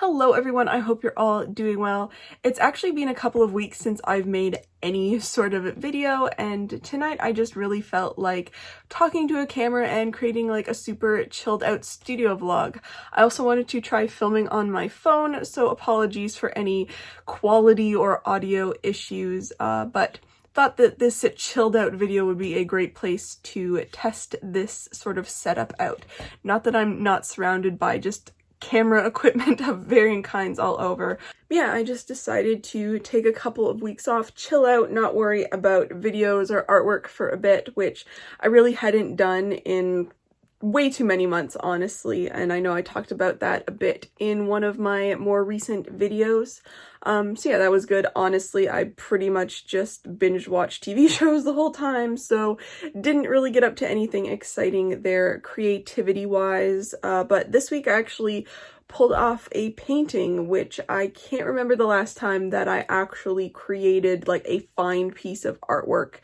Hello everyone, I hope you're all doing well. It's actually been a couple of weeks since I've made any sort of video, and tonight I just really felt like talking to a camera and creating like a super chilled out studio vlog. I also wanted to try filming on my phone, so apologies for any quality or audio issues, but thought that this chilled out video would be a great place to test this sort of setup out. Not that I'm not surrounded by just camera equipment of varying kinds all over. Yeah, I just decided to take a couple of weeks off, chill out, not worry about videos or artwork for a bit, which I really hadn't done in way too many months, honestly, and I know I talked about that a bit in one of my more recent videos. So yeah, that was good. Honestly, I pretty much just binge watched TV shows the whole time, so didn't really get up to anything exciting there creativity-wise, but this week I actually pulled off a painting, which I can't remember the last time that I actually created like a fine piece of artwork.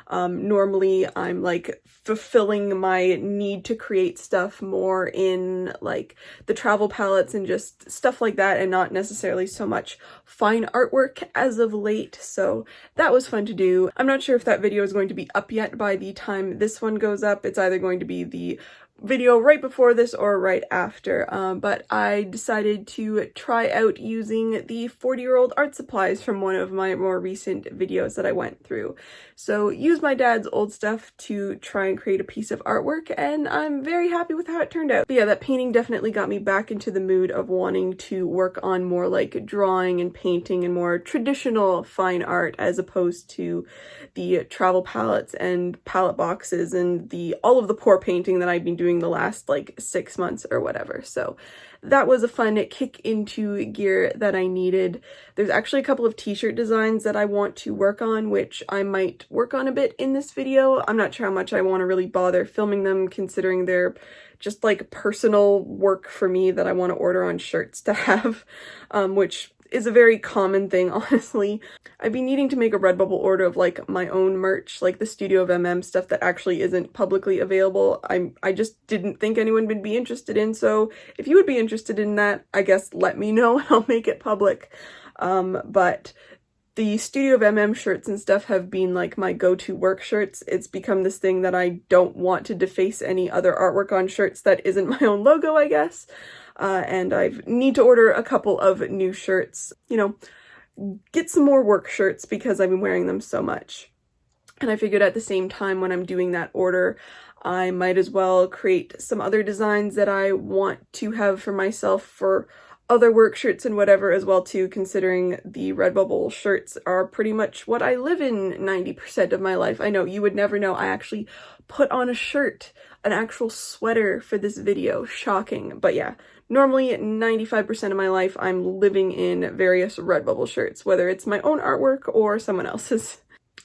Normally I'm like fulfilling my need to create stuff more in like the travel palettes and just stuff like that, and not necessarily so much fine artwork as of late, so that was fun to do. I'm not sure if that video is going to be up yet by the time this one goes up. It's either going to be the video right before this or right after, but I decided to try out using the 40-year-old art supplies from one of my more recent videos that I went through. So use my dad's old stuff to try and create a piece of artwork, and I'm very happy with how it turned out. But yeah, that painting definitely got me back into the mood of wanting to work on more like drawing and painting and more traditional fine art, as opposed to the travel palettes and palette boxes and all of the pour painting that I've been doing the last like 6 months or whatever. So that was a fun kick into gear that I needed. There's actually a couple of t-shirt designs that I want to work on, which I might work on a bit in this video. I'm not sure how much I want to really bother filming them, considering they're just like personal work for me that I want to order on shirts to have, which is a very common thing, honestly. I've been needing to make a Redbubble order of like my own merch, like the Studio of MM stuff that actually isn't publicly available. I just didn't think anyone would be interested in, so if you would be interested in that, I guess let me know and I'll make it public. But the Studio of MM shirts and stuff have been like my go-to work shirts. It's become this thing that I don't want to deface any other artwork on shirts that isn't my own logo, I guess. And I need to order a couple of new shirts, you know, get some more work shirts because I've been wearing them so much. And I figured at the same time when I'm doing that order, I might as well create some other designs that I want to have for myself for other work shirts and whatever as well too, considering the Redbubble shirts are pretty much what I live in 90% of my life. I know, you would never know, I actually put on a shirt, an actual sweater for this video. Shocking. But yeah, normally 95% of my life I'm living in various Redbubble shirts, whether it's my own artwork or someone else's.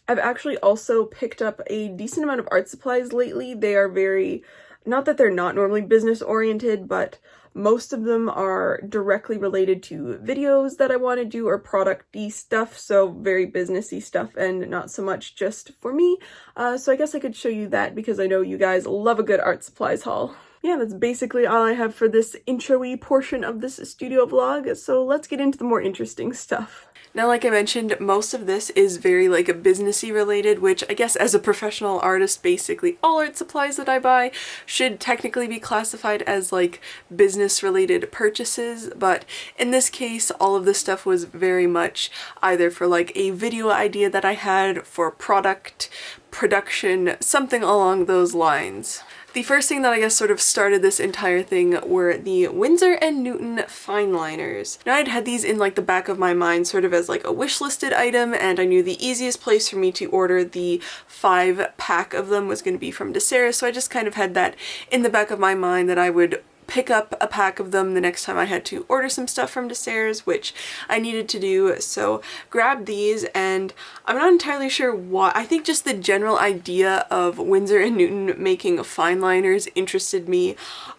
I've actually also picked up a decent amount of art supplies lately. They are very, not that they're not normally business oriented, but most of them are directly related to videos that I want to do or product-y stuff, so very businessy stuff and not so much just for me. So I guess I could show you that because I know you guys love a good art supplies haul. Yeah, that's basically all I have for this intro-y portion of this studio vlog, so let's get into the more interesting stuff. Now, like I mentioned, most of this is very like a businessy related, which I guess as a professional artist, basically all art supplies that I buy should technically be classified as like business related purchases, but in this case, all of this stuff was very much either for like a video idea that I had, for product, production, something along those lines. The first thing that I guess sort of started this entire thing were the Winsor & Newton Fineliners. Now, I'd had these in like the back of my mind sort of as like a wish listed item, and I knew the easiest place for me to order the 5-pack of them was going to be from DeSeras, so I just kind of had that in the back of my mind that I would pick up a pack of them the next time I had to order some stuff from DeSeras, which I needed to do. So grabbed these, and I'm not entirely sure why. I think just the general idea of Winsor & Newton making fineliners interested me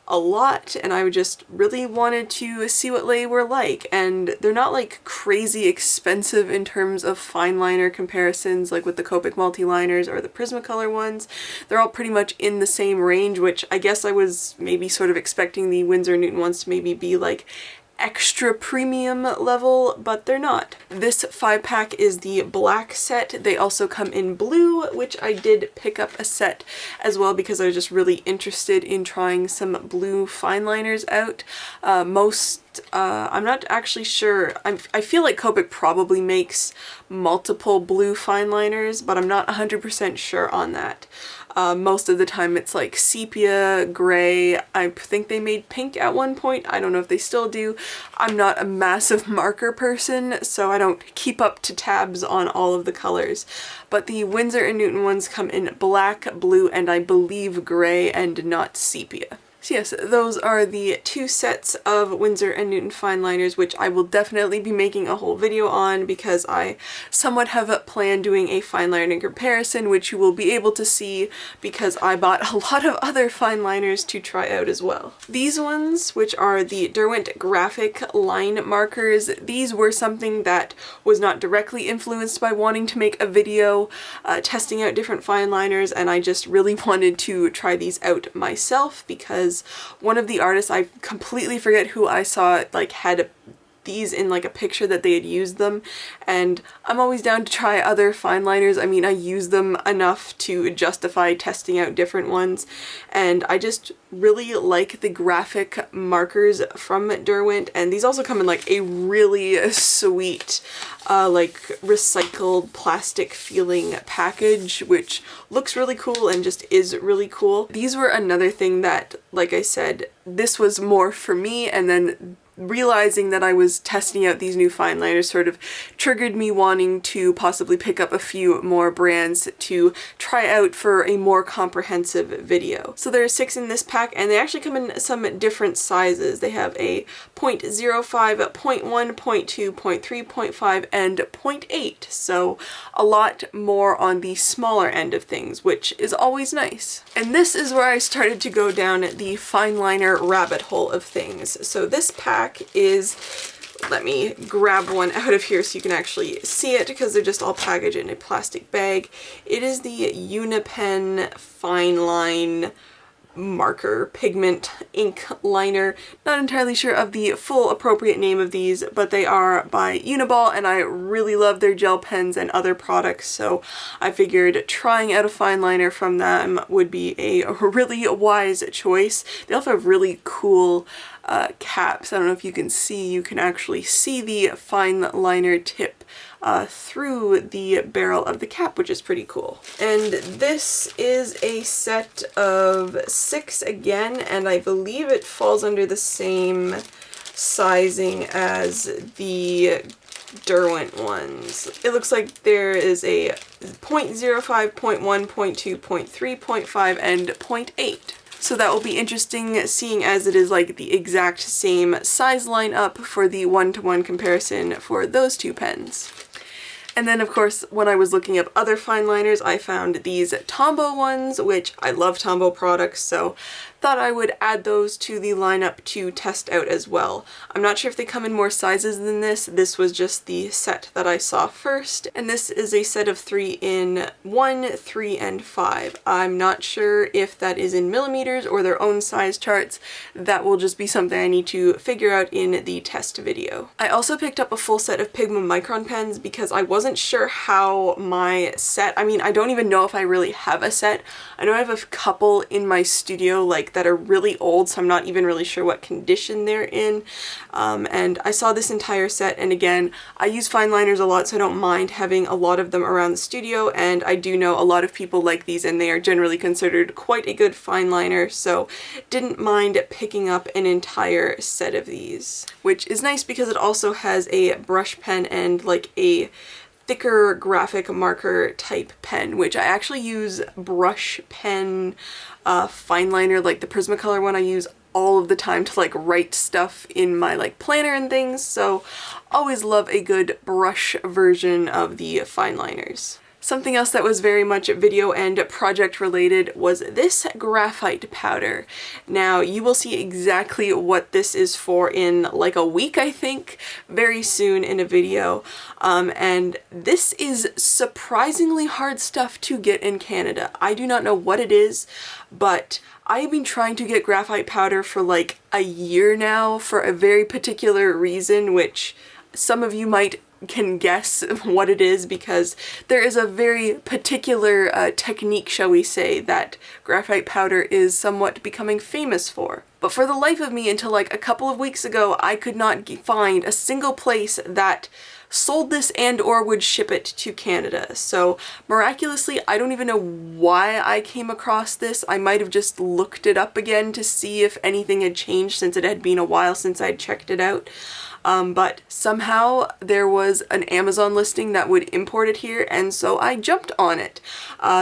a lot, and I just really wanted to see what they were like. And they're not like crazy expensive in terms of fine liner comparisons like with the Copic multi-liners or the Prismacolor ones. They're all pretty much in the same range, which I guess I was maybe sort of expecting the Winsor & Newton ones to maybe be like extra premium level, but they're not. This 5-pack is the black set. They also come in blue, which I did pick up a set as well because I was just really interested in trying some blue fine liners out. I'm not actually sure. I feel like Copic probably makes multiple blue fine liners, but I'm not 100% sure on that. Most of the time it's like sepia, gray. I think they made pink at one point. I don't know if they still do. I'm not a massive marker person, so I don't keep up to tabs on all of the colors. But the Winsor & Newton ones come in black, blue, and I believe gray and not sepia. So yes, those are the 2 sets of Winsor & Newton fine liners, which I will definitely be making a whole video on because I somewhat have planned doing a fine liner comparison, which you will be able to see because I bought a lot of other fine liners to try out as well. These ones, which are the Derwent graphic line markers, these were something that was not directly influenced by wanting to make a video testing out different fine liners, and I just really wanted to try these out myself because one of the artists, I completely forget who I saw, like had these in like a picture that they had used them, and I'm always down to try other fine liners. I mean, I use them enough to justify testing out different ones, and I just really like the graphic markers from Derwent, and these also come in like a really sweet like recycled plastic feeling package, which looks really cool and just is really cool. These were another thing that, like I said, this was more for me, and then realizing that I was testing out these new fine liners sort of triggered me wanting to possibly pick up a few more brands to try out for a more comprehensive video. So there are 6 in this pack, and they actually come in some different sizes. They have a 0.05, 0.1, 0.2, 0.3, 0.5, and 0.8, so a lot more on the smaller end of things, which is always nice. And this is where I started to go down the fine liner rabbit hole of things. So this pack is, let me grab one out of here so you can actually see it because they're just all packaged in a plastic bag. It is the Unipen Fine Line marker pigment ink liner. Not entirely sure of the full appropriate name of these, but they are by Uniball, and I really love their gel pens and other products, so I figured trying out a fine liner from them would be a really wise choice. They also have really cool caps. I don't know if you can see, you can actually see the fine liner tip through the barrel of the cap, which is pretty cool. And this is a set of 6 again, and I believe it falls under the same sizing as the Derwent ones. It looks like there is a 0.05, 0.1, 0.2, 0.3, 0.5, and 0.8. So that will be interesting, seeing as it is like the exact same size lineup for the one-to-one comparison for those 2 pens. And then, of course, when I was looking up other fine liners, I found these Tombow ones, which I love Tombow products, so thought I would add those to the lineup to test out as well. I'm not sure if they come in more sizes than this. This was just the set that I saw first, and this is a set of 3 in 1, 3, and 5. I'm not sure if that is in millimeters or their own size charts. That will just be something I need to figure out in the test video. I also picked up a full set of Pigma Micron pens because I wasn't sure how my set, I mean, I don't even know if I really have a set. I know I have a couple in my studio like that are really old, so I'm not even really sure what condition they're in. And I saw this entire set, and again, I use fine liners a lot, so I don't mind having a lot of them around the studio, and I do know a lot of people like these, and they are generally considered quite a good fine liner, so didn't mind picking up an entire set of these. Which is nice because it also has a brush pen and like a thicker graphic marker type pen, which I actually use brush pen fine liner, like the Prismacolor one I use all of the time to like write stuff in my like planner and things, so always love a good brush version of the fine liners. Something else that was very much video and project related was this graphite powder. Now you will see exactly what this is for in like a week, I think, very soon in a video. And this is surprisingly hard stuff to get in Canada. I do not know what it is, but I've been trying to get graphite powder for like a year now for a very particular reason, which some of you might can guess what it is, because there is a very particular technique, shall we say, that graphite powder is somewhat becoming famous for. But for the life of me, until like a couple of weeks ago, I could not find a single place that sold this and or would ship it to Canada. So miraculously, I don't even know why I came across this. I might have just looked it up again to see if anything had changed, since it had been a while since I'd checked it out. But somehow there was an Amazon listing that would import it here, and so I jumped on it.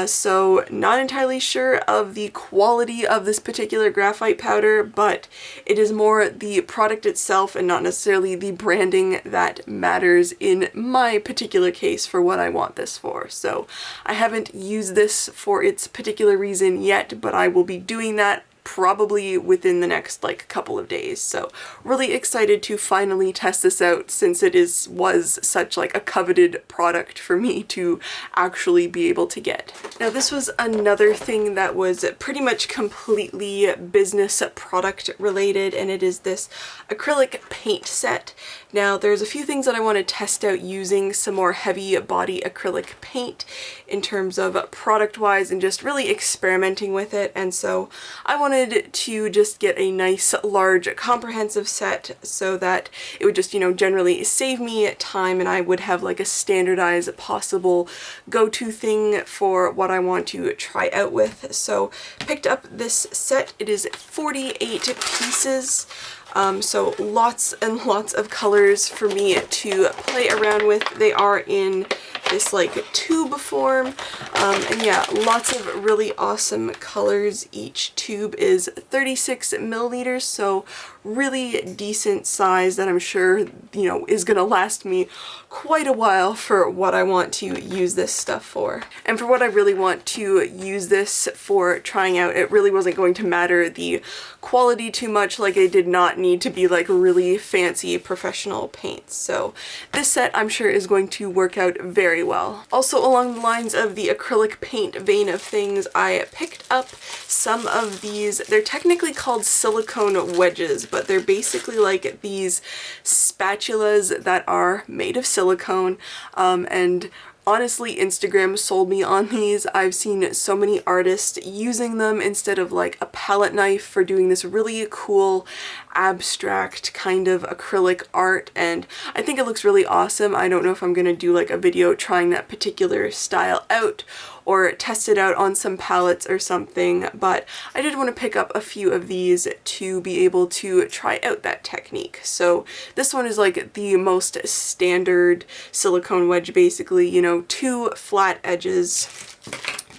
So not entirely sure of the quality of this particular graphite powder, but it is more the product itself and not necessarily the branding that matters in my particular case for what I want this for. So I haven't used this for its particular reason yet, but I will be doing that probably within the next like couple of days. So really excited to finally test this out, since it was such like a coveted product for me to actually be able to get. Now this was another thing that was pretty much completely business product related, and it is this acrylic paint set. Now there's a few things that I want to test out using some more heavy body acrylic paint in terms of product wise and just really experimenting with it, and so I wanted to just get a nice large comprehensive set so that it would just, you know, generally save me time, and I would have like a standardized possible go-to thing for what I want to try out with. So picked up this set. It is 48 pieces. So lots and lots of colors for me to play around with. They are in this like tube form, and yeah, lots of really awesome colors. Each tube is 36 milliliters, so really decent size that I'm sure, you know, is gonna last me quite a while for what I want to use this stuff for. And for what I really want to use this for trying out, it really wasn't going to matter the quality too much. Like, it did not need to be like really fancy professional paints. So this set I'm sure is going to work out very well. Also along the lines of the acrylic paint vein of things, I picked up some of these. They're technically called silicone wedges, but they're basically like these spatulas that are made of silicone, and honestly, Instagram sold me on these. I've seen so many artists using them instead of like a palette knife for doing this really cool abstract kind of acrylic art, and I think it looks really awesome. I don't know if I'm gonna do like a video trying that particular style out or test it out on some palettes or something, but I did want to pick up a few of these to be able to try out that technique. So this one is like the most standard silicone wedge, basically, you know, two flat edges.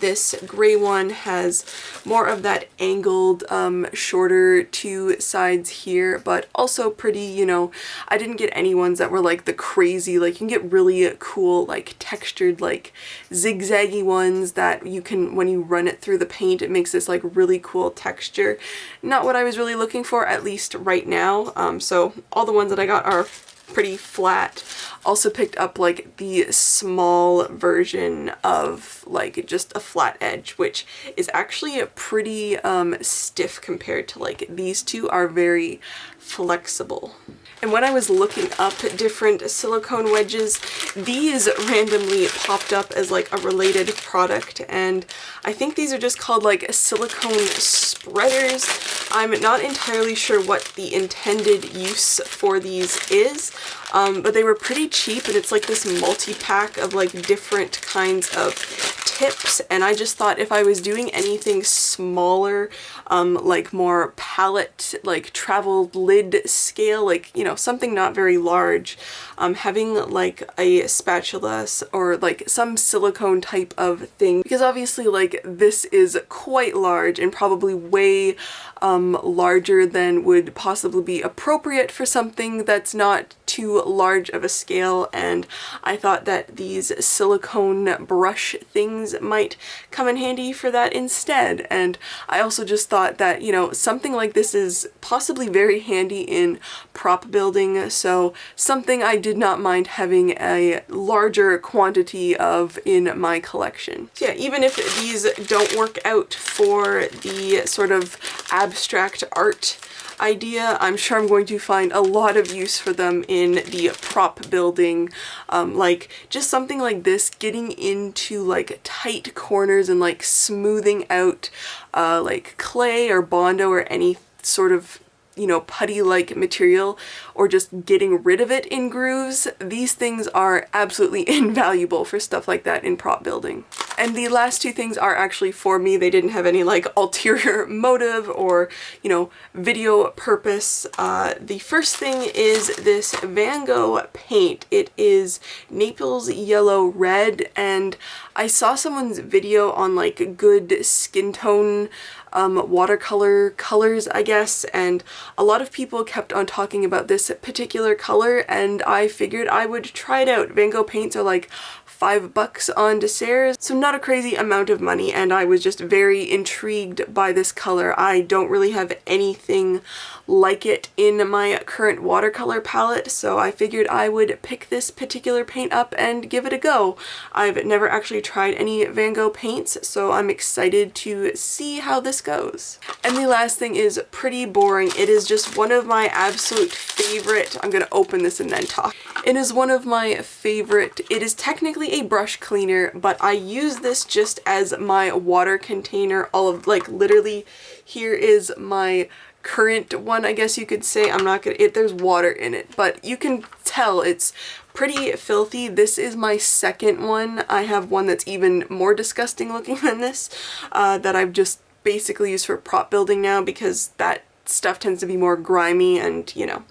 This gray one has more of that angled, shorter two sides here, but also pretty, you know, I didn't get any ones that were like the crazy, like you can get really cool, like textured, like zigzaggy ones that you can, when you run it through the paint, it makes this like really cool texture. Not what I was really looking for, at least right now. So all the ones that I got are pretty flat. Also picked up like the small version of like just a flat edge, which is actually a pretty stiff compared to like these two are very flexible. And when I was looking up different silicone wedges, these randomly popped up as like a related product, and I think these are just called like silicone spreaders. I'm not entirely sure what the intended use for these is, but they were pretty cheap, and it's like this multi-pack of like different kinds of tips, and I just thought if I was doing anything smaller, like more palette, like travel lid scale, like, you know, something not very large, having like a spatula or like some silicone type of thing, because obviously like this is quite large and probably way larger than would possibly be appropriate for something that's not too large of a scale, and I thought that these silicone brush things things might come in handy for that instead. And I also just thought that, you know, something like this is possibly very handy in prop building, so something I did not mind having a larger quantity of in my collection. So yeah, even if these don't work out for the sort of abstract art idea, I'm sure I'm going to find a lot of use for them in the prop building, like just something like this, getting into like tight corners and like smoothing out like clay or Bondo or any sort of, you know, putty-like material, or just getting rid of it in grooves. These things are absolutely invaluable for stuff like that in prop building. And the last two things are actually for me. They didn't have any like ulterior motive or, you know, video purpose. The first thing is this Van Gogh paint. It is Naples Yellow Red, and I saw someone's video on like good skin tone watercolor colors, I guess, and a lot of people kept on talking about this particular color, and I figured I would try it out. Van Gogh paints are like $5 on Desserts, so not a crazy amount of money, and I was just very intrigued by this color. I don't really have anything like it in my current watercolor palette, so I figured I would pick this particular paint up and give it a go. I've never actually tried any Van Gogh paints, so I'm excited to see how this goes. And the last thing is pretty boring. It is just one of my absolute favorite, I'm gonna open this and then talk. It is one of my favorite, it is technically a brush cleaner, but I use this just as my water container. All of, like, literally, here is my current one, I guess you could say. I'm not gonna, there's water in it, but you can tell it's pretty filthy. This is my second one. I have one that's even more disgusting looking than this, that I've just basically used for prop building now, because that stuff tends to be more grimy and, you know,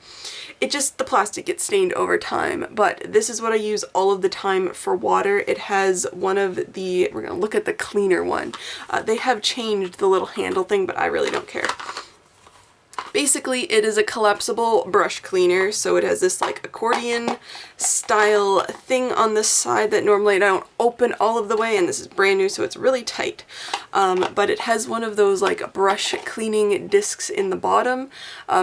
it just, the plastic gets stained over time. But this is what I use all of the time for water. It has one of the, we're gonna look at the cleaner one. They have changed the little handle thing, but I really don't care. Basically, it is a collapsible brush cleaner, so it has this like accordion style thing on the side that normally I don't open all of the way, and this is brand new, so it's really tight. But it has one of those like brush cleaning discs in the bottom.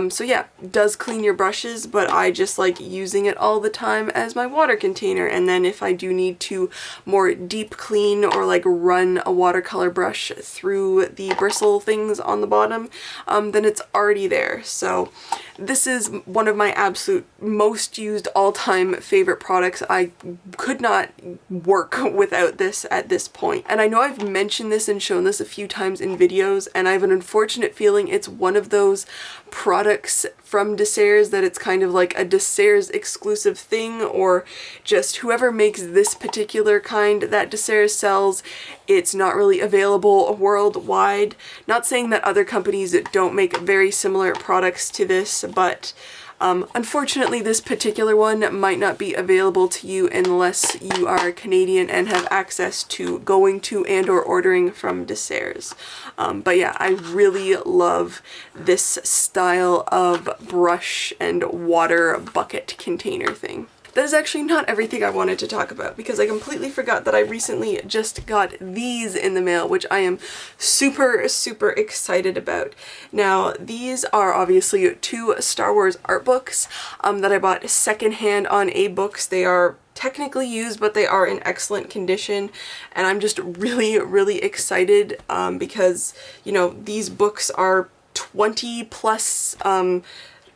So yeah, does clean your brushes, but I just like using it all the time as my water container. And then if I do need to more deep clean or like run a watercolor brush through the bristle things on the bottom, then it's already there. So this is one of my absolute most used all-time favorite products. I could not work without this at this point. And I know I've mentioned this and shown this a few times in videos, and I have an unfortunate feeling it's one of those products from Desserts that it's kind of like a Desserts exclusive thing, or just whoever makes this particular kind that Desserts sells, it's not really available worldwide. Not saying that other companies don't make very similar products to this, but unfortunately this particular one might not be available to you unless you are Canadian and have access to going to and or ordering from Desserts. But yeah, I really love this style of brush and water bucket container thing. That is actually not everything I wanted to talk about, because I completely forgot that I recently just got these in the mail, which I am super, super excited about. Now, these are obviously two Star Wars art books that I bought secondhand on A-Books. They are technically used, but they are in excellent condition, and I'm just really, really excited because, you know, these books are 20 plus,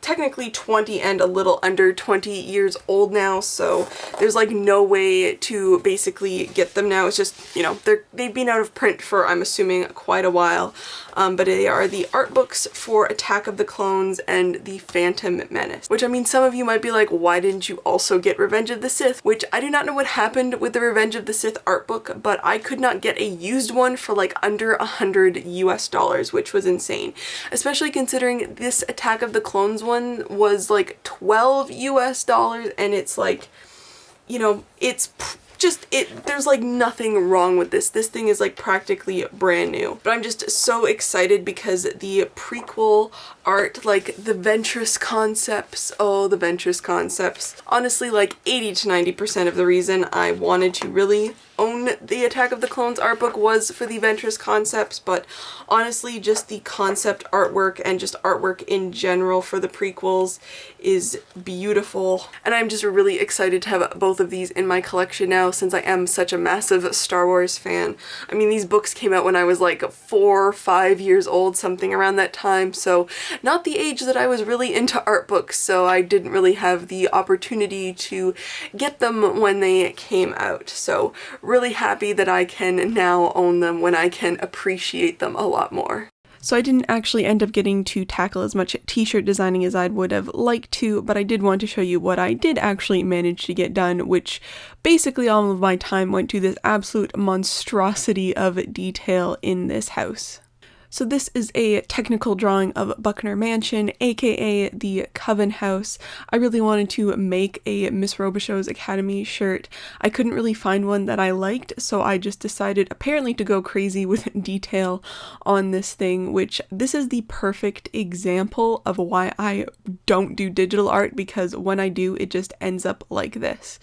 technically 20 and a little under 20 years old now, so there's like no way to basically get them now. It's just, you know, they've been out of print for, I'm assuming, quite a while. But they are the art books for Attack of the Clones and the Phantom Menace. Which, I mean, some of you might be like, why didn't you also get Revenge of the Sith? Which I do not know what happened with the Revenge of the Sith art book, but I could not get a used one for like under $100 US, which was insane. Especially considering this Attack of the Clones one was like $12 US, and it's like, you know, it's just, there's like nothing wrong with this. This thing is like practically brand new. But I'm just so excited because the prequel art, like the Ventress concepts. Oh, the Ventress concepts. Honestly, like 80 to 90% of the reason I wanted to really own the Attack of the Clones art book was for the Ventress concepts, but honestly just the concept artwork and just artwork in general for the prequels is beautiful, and I'm just really excited to have both of these in my collection now since I am such a massive Star Wars fan. I mean, these books came out when I was like 4 or 5 years old, something around that time, so not the age that I was really into art books, so I didn't really have the opportunity to get them when they came out. So really happy that I can now own them when I can appreciate them a lot more. So I didn't actually end up getting to tackle as much t-shirt designing as I would have liked to, but I did want to show you what I did actually manage to get done, which basically all of my time went to this absolute monstrosity of detail in this house. So this is a technical drawing of Buckner Mansion, aka the Coven House. I really wanted to make a Miss Robichaux's Academy shirt. I couldn't really find one that I liked, so I just decided apparently to go crazy with detail on this thing, which this is the perfect example of why I don't do digital art, because when I do, it just ends up like this.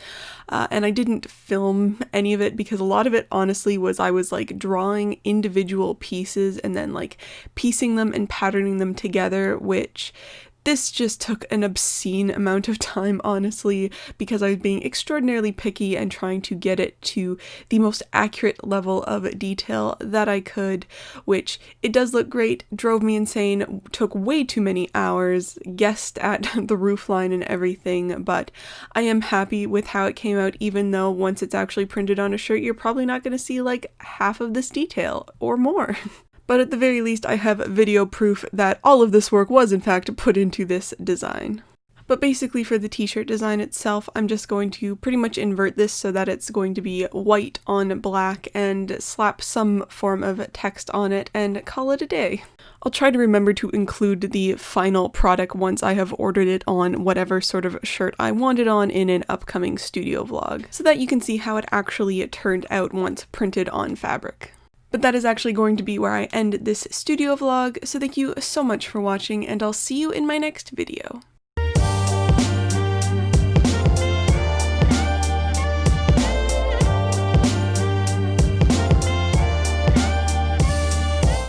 And I didn't film any of it because a lot of it honestly was I was like drawing individual pieces and then like piecing them and patterning them together, which this just took an obscene amount of time, honestly, because I was being extraordinarily picky and trying to get it to the most accurate level of detail that I could, which it does look great, drove me insane, took way too many hours, guessed at the roofline and everything, but I am happy with how it came out, even though once it's actually printed on a shirt, you're probably not going to see like half of this detail or more. But at the very least, I have video proof that all of this work was in fact put into this design. But basically for the t-shirt design itself, I'm just going to pretty much invert this so that it's going to be white on black and slap some form of text on it and call it a day. I'll try to remember to include the final product once I have ordered it on whatever sort of shirt I want it on in an upcoming studio vlog, so that you can see how it actually turned out once printed on fabric. But that is actually going to be where I end this studio vlog, so thank you so much for watching, and I'll see you in my next video.